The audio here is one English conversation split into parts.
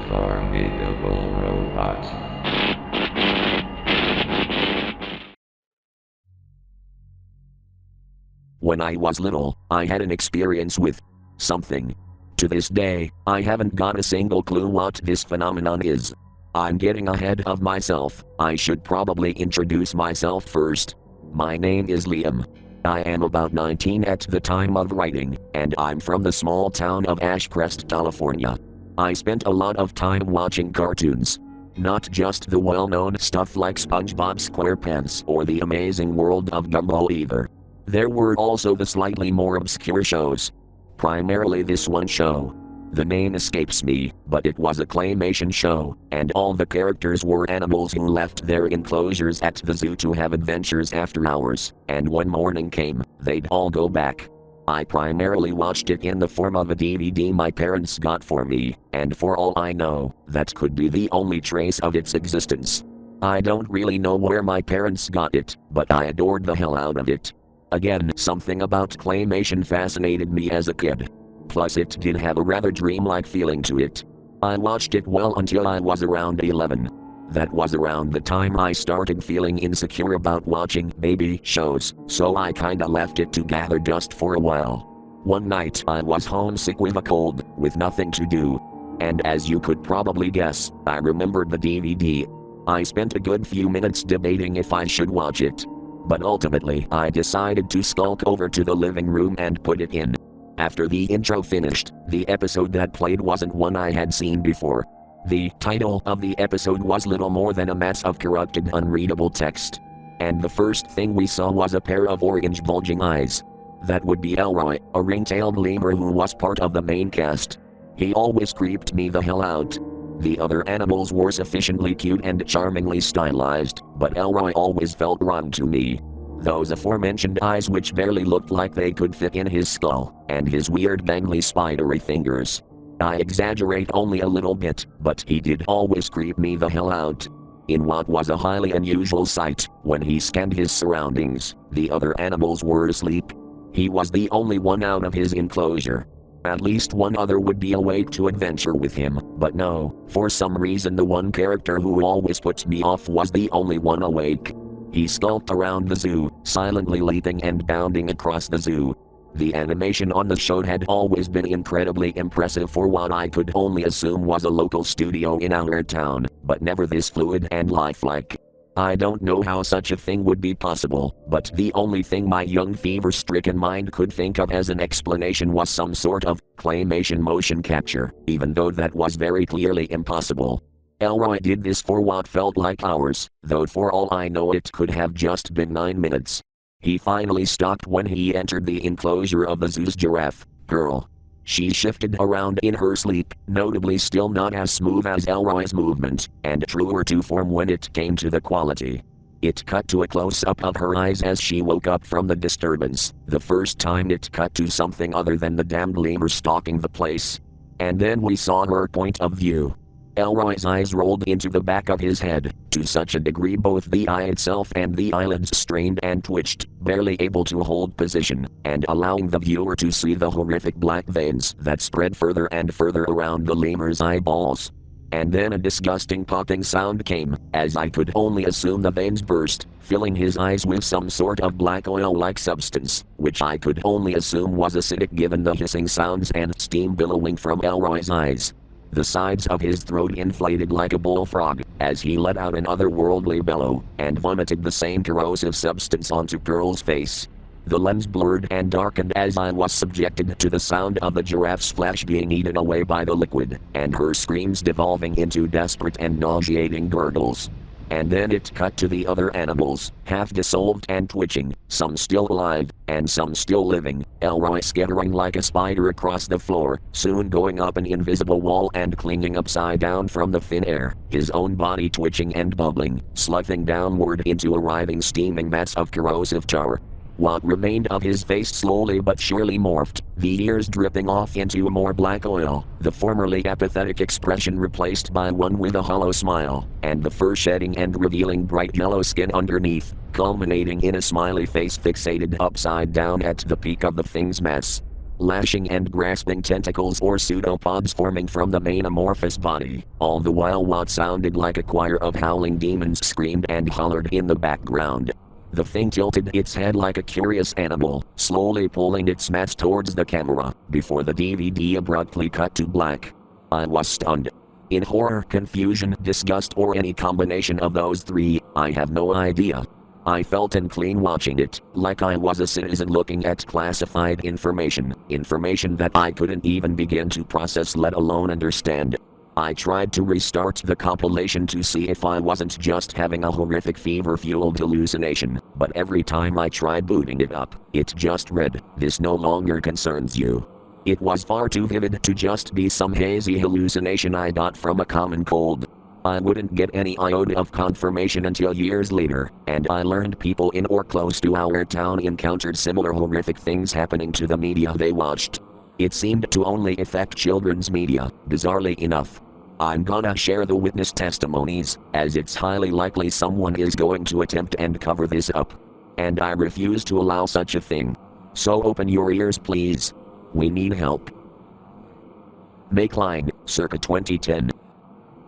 formidable robot. When I was little, I had an experience with something. To this day, I haven't got a single clue what this phenomenon is. I'm getting ahead of myself. I should probably introduce myself first. My name is Liam. I am about 19 at the time of writing, and I'm from the small town of Ashcrest, California. I spent a lot of time watching cartoons. Not just the well-known stuff like SpongeBob SquarePants or The Amazing World of Gumball either. There were also the slightly more obscure shows. Primarily this one show. The name escapes me, but it was a claymation show, and all the characters were animals who left their enclosures at the zoo to have adventures after hours, and when morning came, they'd all go back. I primarily watched it in the form of a DVD my parents got for me, and for all I know, that could be the only trace of its existence. I don't really know where my parents got it, but I adored the hell out of it. Again, something about claymation fascinated me as a kid. Plus it did have a rather dreamlike feeling to it. I watched it well until I was around 11. That was around the time I started feeling insecure about watching baby shows, so I kinda left it to gather dust for a while. One night I was homesick with a cold, with nothing to do. And as you could probably guess, I remembered the DVD. I spent a good few minutes debating if I should watch it. But ultimately I decided to skulk over to the living room and put it in. After the intro finished, the episode that played wasn't one I had seen before. The title of the episode was little more than a mass of corrupted, unreadable text. And the first thing we saw was a pair of orange bulging eyes. That would be Elroy, a ring-tailed lemur who was part of the main cast. He always creeped me the hell out. The other animals were sufficiently cute and charmingly stylized, but Elroy always felt wrong to me. Those aforementioned eyes which barely looked like they could fit in his skull, and his weird gangly spidery fingers. I exaggerate only a little bit, but he did always creep me the hell out. In what was a highly unusual sight, when he scanned his surroundings, the other animals were asleep. He was the only one out of his enclosure. At least one other would be awake to adventure with him, but no, for some reason the one character who always put me off was the only one awake. He skulked around the zoo, silently leaping and bounding across the zoo. The animation on the show had always been incredibly impressive for what I could only assume was a local studio in our town, but never this fluid and lifelike. I don't know how such a thing would be possible, but the only thing my young fever-stricken mind could think of as an explanation was some sort of claymation motion capture, even though that was very clearly impossible. Elroy did this for what felt like hours, though for all I know it could have just been 9 minutes. He finally stopped when he entered the enclosure of the zoo's giraffe, Pearl. She shifted around in her sleep, notably still not as smooth as Elroy's movement, and truer to form when it came to the quality. It cut to a close-up of her eyes as she woke up from the disturbance, the first time it cut to something other than the damned lemur stalking the place. And then we saw her point of view. Elroy's eyes rolled into the back of his head, to such a degree both the eye itself and the eyelids strained and twitched, barely able to hold position, and allowing the viewer to see the horrific black veins that spread further and further around the lemur's eyeballs. And then a disgusting popping sound came, as I could only assume the veins burst, filling his eyes with some sort of black oil-like substance, which I could only assume was acidic given the hissing sounds and steam billowing from Elroy's eyes. The sides of his throat inflated like a bullfrog, as he let out an otherworldly bellow, and vomited the same corrosive substance onto Pearl's face. The lens blurred and darkened as I was subjected to the sound of the giraffe's flesh being eaten away by the liquid, and her screams devolving into desperate and nauseating gurgles. And then it cut to the other animals, half dissolved and twitching, some still alive, and some still living, Elroy skittering like a spider across the floor, soon going up an invisible wall and clinging upside down from the thin air, his own body twitching and bubbling, sloughing downward into a writhing steaming mass of corrosive tar. What remained of his face slowly but surely morphed, the ears dripping off into more black oil, the formerly apathetic expression replaced by one with a hollow smile, and the fur shedding and revealing bright yellow skin underneath, culminating in a smiley face fixated upside down at the peak of the thing's mass. lashing and grasping tentacles or pseudopods forming from the main amorphous body, all the while what sounded like a choir of howling demons screamed and hollered in the background. The thing tilted its head like a curious animal, slowly pulling its mask towards the camera, before the DVD abruptly cut to black. I was stunned. In horror, confusion, disgust, or any combination of those three, I have no idea. I felt unclean watching it, like I was a citizen looking at classified information that I couldn't even begin to process let alone understand. I tried to restart the compilation to see if I wasn't just having a horrific fever-fueled hallucination, but every time I tried booting it up, it just read, "This no longer concerns you." It was far too vivid to just be some hazy hallucination I got from a common cold. I wouldn't get any iota of confirmation until years later, and I learned people in or close to our town encountered similar horrific things happening to the media they watched. It seemed to only affect children's media, bizarrely enough. I'm gonna share the witness testimonies, as it's highly likely someone is going to attempt and cover this up. And I refuse to allow such a thing. So open your ears please. We need help. MacLeod, circa 2010.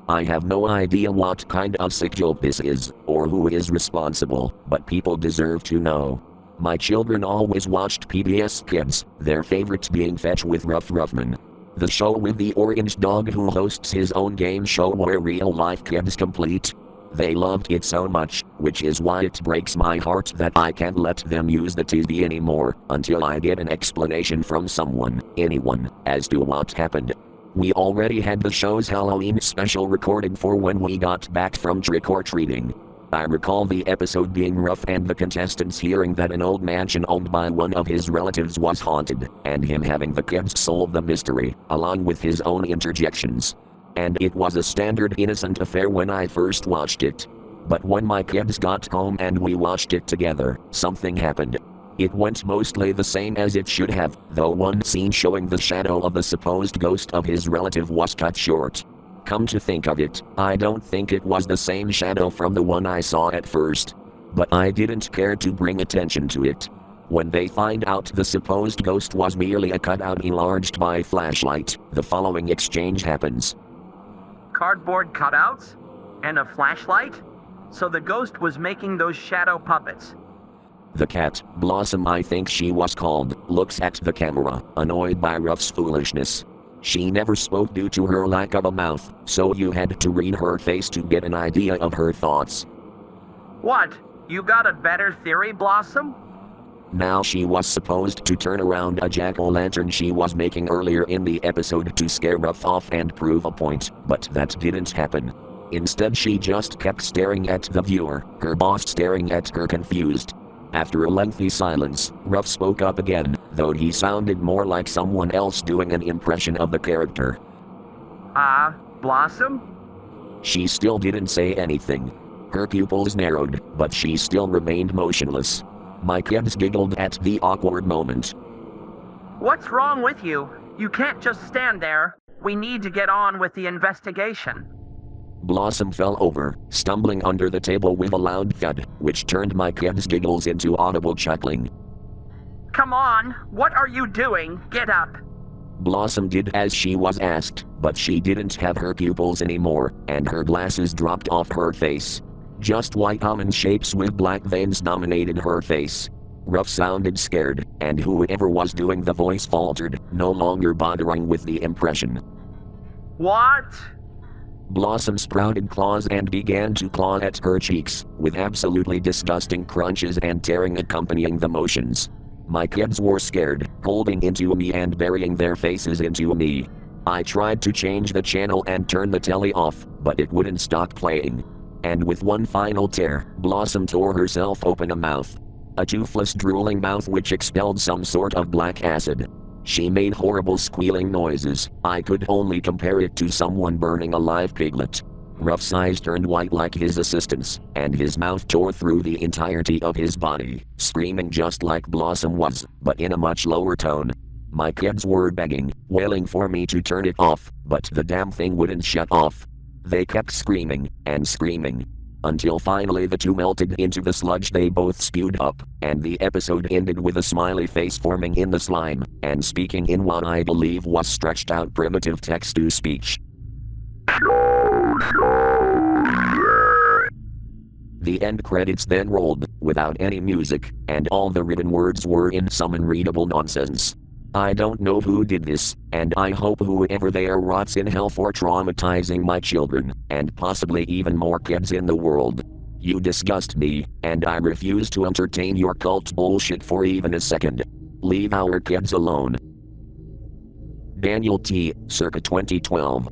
I have no idea what kind of sick joke this is, or who is responsible, but people deserve to know. My children always watched PBS Kids, their favorite being Fetch with Ruff Ruffman. The show with the orange dog who hosts his own game show where real-life kids complete. They loved it so much, which is why it breaks my heart that I can't let them use the TV anymore, until I get an explanation from someone, anyone, as to what happened. We already had the show's Halloween special recording for when we got back from trick-or-treating. I recall the episode being rough and the contestants hearing that an old mansion owned by one of his relatives was haunted, and him having the kids solve the mystery, along with his own interjections. And it was a standard innocent affair when I first watched it. But when my kids got home and we watched it together, something happened. It went mostly the same as it should have, though one scene showing the shadow of the supposed ghost of his relative was cut short. Come to think of it, I don't think it was the same shadow from the one I saw at first. But I didn't care to bring attention to it. When they find out the supposed ghost was merely a cutout enlarged by flashlight, the following exchange happens. Cardboard cutouts? And a flashlight? So the ghost was making those shadow puppets. The cat, Blossom I think she was called, looks at the camera, annoyed by Ruff's foolishness. She never spoke due to her lack of a mouth, so you had to read her face to get an idea of her thoughts. What? You got a better theory, Blossom? Now she was supposed to turn around a jack-o'-lantern she was making earlier in the episode to scare Ruff off and prove a point, but that didn't happen. Instead she just kept staring at the viewer, her boss staring at her confused. After a lengthy silence, Ruff spoke up again, though he sounded more like someone else doing an impression of the character. Blossom? She still didn't say anything. Her pupils narrowed, but she still remained motionless. My kids giggled at the awkward moment. What's wrong with you? You can't just stand there. We need to get on with the investigation. Blossom fell over, stumbling under the table with a loud thud, which turned my kids' giggles into audible chuckling. Come on, what are you doing? Get up. Blossom did as she was asked, but she didn't have her pupils anymore, and her glasses dropped off her face. Just white almond shapes with black veins dominated her face. Ruff sounded scared, and whoever was doing the voice faltered, no longer bothering with the impression. What? Blossom sprouted claws and began to claw at her cheeks, with absolutely disgusting crunches and tearing accompanying the motions. My kids were scared, holding into me and burying their faces into me. I tried to change the channel and turn the telly off, but it wouldn't stop playing. And with one final tear, Blossom tore herself open a mouth. A toothless drooling mouth which expelled some sort of black acid. She made horrible squealing noises. I could only compare it to someone burning a live piglet. Ruff's eyes turned white like his assistant's, and his mouth tore through the entirety of his body, screaming just like Blossom was, but in a much lower tone. My kids were begging, wailing for me to turn it off, but the damn thing wouldn't shut off. They kept screaming, and screaming. until finally the two melted into the sludge they both spewed up, and the episode ended with a smiley face forming in the slime, and speaking in what I believe was stretched out primitive text-to-speech. The end credits then rolled, without any music, and all the written words were in some unreadable nonsense. I don't know who did this, and I hope whoever they are rots in hell for traumatizing my children, and possibly even more kids in the world. You disgust me, and I refuse to entertain your cult bullshit for even a second. Leave our kids alone. Daniel T., circa 2012.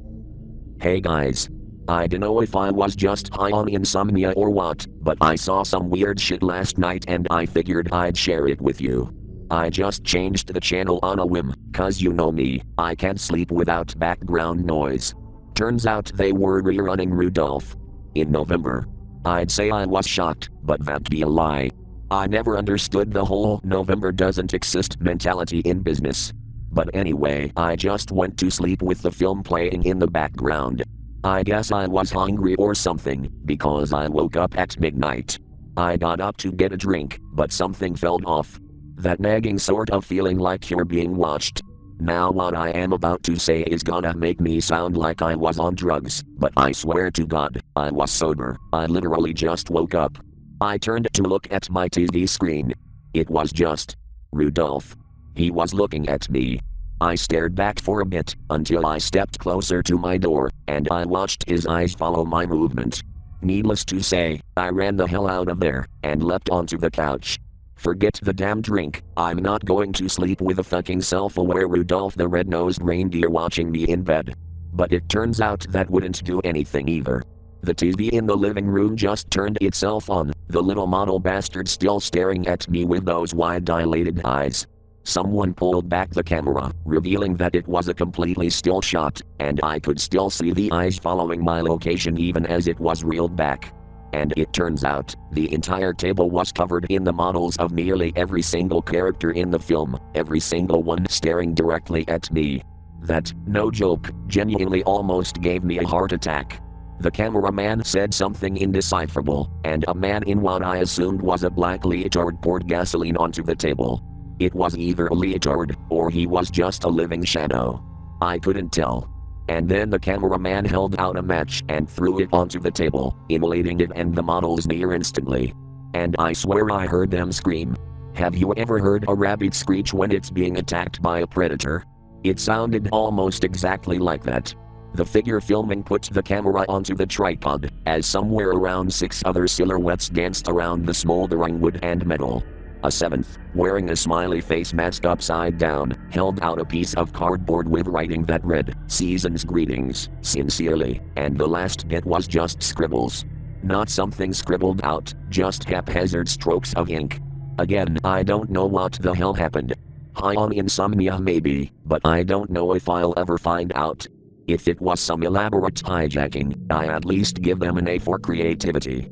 Hey guys. I dunno if I was just high on insomnia or what, but I saw some weird shit last night and I figured I'd share it with you. I just changed the channel on a whim, cause you know me, I can't sleep without background noise. Turns out they were rerunning Rudolph. In November. I'd say I was shocked, but that'd be a lie. I never understood the whole November doesn't exist mentality in business. But anyway, I just went to sleep with the film playing in the background. I guess I was hungry or something, because I woke up at midnight. I got up to get a drink, but something felt off. That nagging sort of feeling like you're being watched. Now what I am about to say is gonna make me sound like I was on drugs, but I swear to God, I was sober. I literally just woke up. I turned to look at my TV screen. It was just Rudolph. He was looking at me. I stared back for a bit, until I stepped closer to my door, and I watched his eyes follow my movement. Needless to say, I ran the hell out of there, and leapt onto the couch. Forget the damn drink, I'm not going to sleep with a fucking self-aware Rudolph the red-nosed reindeer watching me in bed. But it turns out that wouldn't do anything either. The TV in the living room just turned itself on, the little model bastard still staring at me with those wide dilated eyes. Someone pulled back the camera, revealing that it was a completely still shot, and I could still see the eyes following my location even as it was reeled back. And it turns out, the entire table was covered in the models of nearly every single character in the film, every single one staring directly at me. That, no joke, genuinely almost gave me a heart attack. The cameraman said something indecipherable, and a man in what I assumed was a black leotard poured gasoline onto the table. It was either a leotard, or he was just a living shadow. I couldn't tell. And then the cameraman held out a match and threw it onto the table, immolating it and the models near instantly. And I swear I heard them scream. Have you ever heard a rabbit screech when it's being attacked by a predator? It sounded almost exactly like that. The figure filming put the camera onto the tripod, as somewhere around 6 other silhouettes danced around the smoldering wood and metal. A seventh, wearing a smiley face mask upside down, held out a piece of cardboard with writing that read, "Season's greetings, sincerely," and the last bit was just scribbles. Not something scribbled out, just haphazard strokes of ink. Again, I don't know what the hell happened. High on insomnia maybe, but I don't know if I'll ever find out. If it was some elaborate hijacking, I at least give them an A for creativity.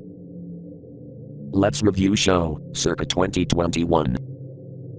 Let's review show, circa 2021.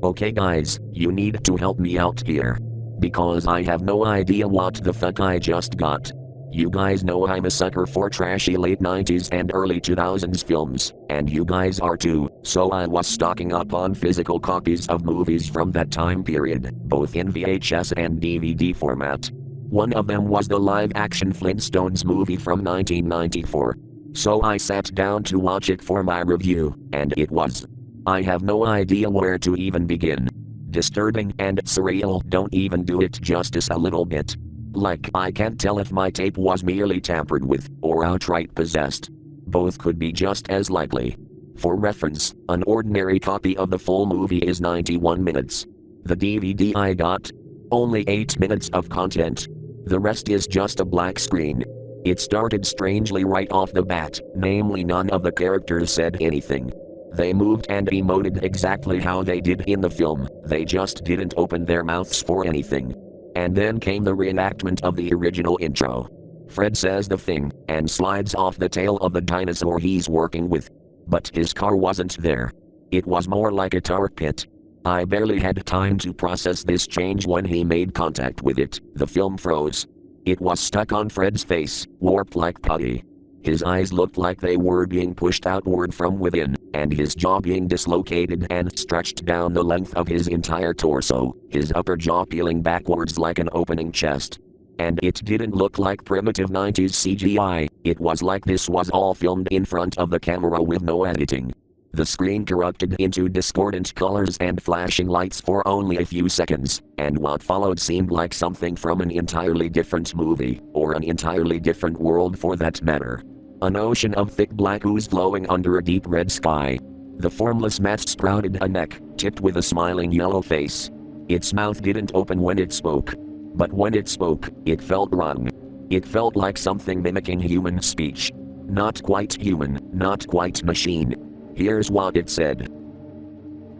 Okay guys, you need to help me out here. Because I have no idea what the fuck I just got. You guys know I'm a sucker for trashy late 90s and early 2000s films, and you guys are too, so I was stocking up on physical copies of movies from that time period, both in VHS and DVD format. One of them was the live-action Flintstones movie from 1994. So I sat down to watch it for my review, and it was. I have no idea where to even begin. Disturbing and surreal don't even do it justice a little bit. Like, I can't tell if my tape was merely tampered with, or outright possessed. Both could be just as likely. For reference, an ordinary copy of the full movie is 91 minutes. The DVD I got? Only 8 minutes of content. The rest is just a black screen. It started strangely right off the bat, namely none of the characters said anything. They moved and emoted exactly how they did in the film, they just didn't open their mouths for anything. And then came the reenactment of the original intro. Fred says the thing, and slides off the tail of the dinosaur he's working with. But his car wasn't there. It was more like a tar pit. I barely had time to process this change when he made contact with it, the film froze. It was stuck on Fred's face, warped like putty. His eyes looked like they were being pushed outward from within, and his jaw being dislocated and stretched down the length of his entire torso, his upper jaw peeling backwards like an opening chest. And it didn't look like primitive 90s CGI, it was like this was all filmed in front of the camera with no editing. The screen corrupted into discordant colors and flashing lights for only a few seconds, and what followed seemed like something from an entirely different movie, or an entirely different world for that matter. An ocean of thick black ooze flowing under a deep red sky. The formless mass sprouted a neck, tipped with a smiling yellow face. Its mouth didn't open when it spoke. But when it spoke, it felt wrong. It felt like something mimicking human speech. Not quite human, not quite machine. Here's what it said.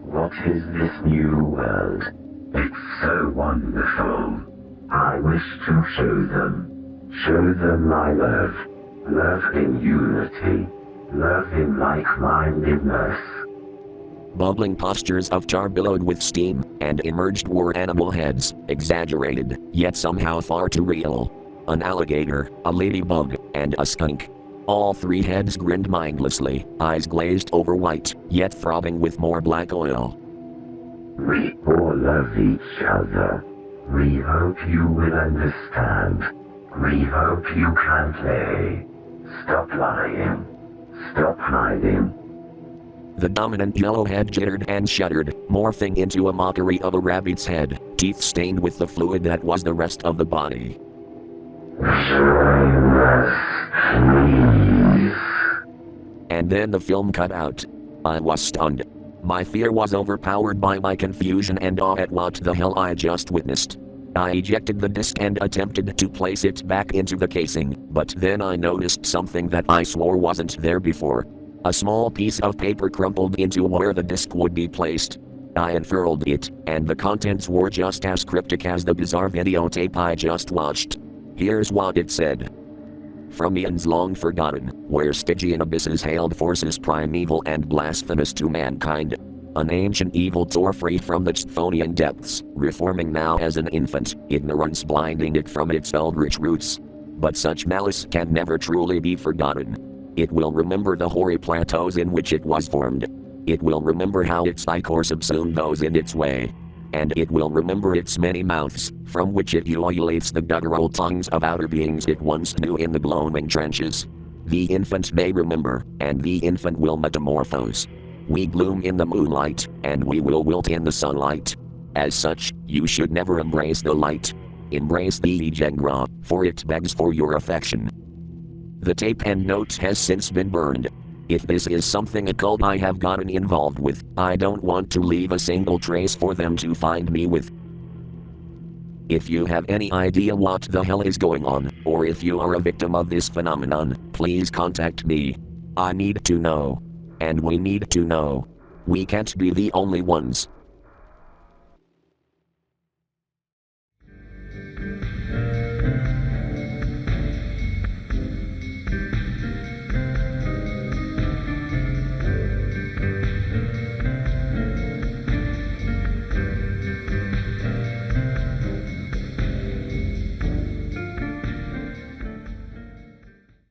What is this new world? It's so wonderful. I wish to show them my love. Love in unity. Love in like-mindedness. Bubbling postures of tar billowed with steam, and emerged were animal heads, exaggerated, yet somehow far too real. An alligator, a ladybug, and a skunk. All three heads grinned mindlessly, eyes glazed over white, yet throbbing with more black oil. We all love each other. We hope you will understand. We hope you can play. Stop lying. Stop hiding. The dominant yellow head jittered and shuddered, morphing into a mockery of a rabbit's head, teeth stained with the fluid that was the rest of the body. Join us, please. And then the film cut out. I was stunned. My fear was overpowered by my confusion and awe at what the hell I just witnessed. I ejected the disc and attempted to place it back into the casing, but then I noticed something that I swore wasn't there before. A small piece of paper crumpled into where the disc would be placed. I unfurled it, and the contents were just as cryptic as the bizarre videotape I just watched. Here's what it said. From eons long forgotten, where Stygian abysses hailed forces primeval and blasphemous to mankind. An ancient evil tore free from the Chthonian depths, reforming now as an infant, ignorance blinding it from its eldritch roots. But such malice can never truly be forgotten. It will remember the hoary plateaus in which it was formed. It will remember how its ichor subsumed those in its way. And it will remember its many mouths, from which it ululates the guttural tongues of outer beings it once knew in the glowing trenches. The infant may remember, and the infant will metamorphose. We bloom in the moonlight, and we will wilt in the sunlight. As such, you should never embrace the light. Embrace the Eigengrau, for it begs for your affection. The tape and note has since been burned. If this is something occult I have gotten involved with, I don't want to leave a single trace for them to find me with. If you have any idea what the hell is going on, or if you are a victim of this phenomenon, please contact me. I need to know. And we need to know. We can't be the only ones.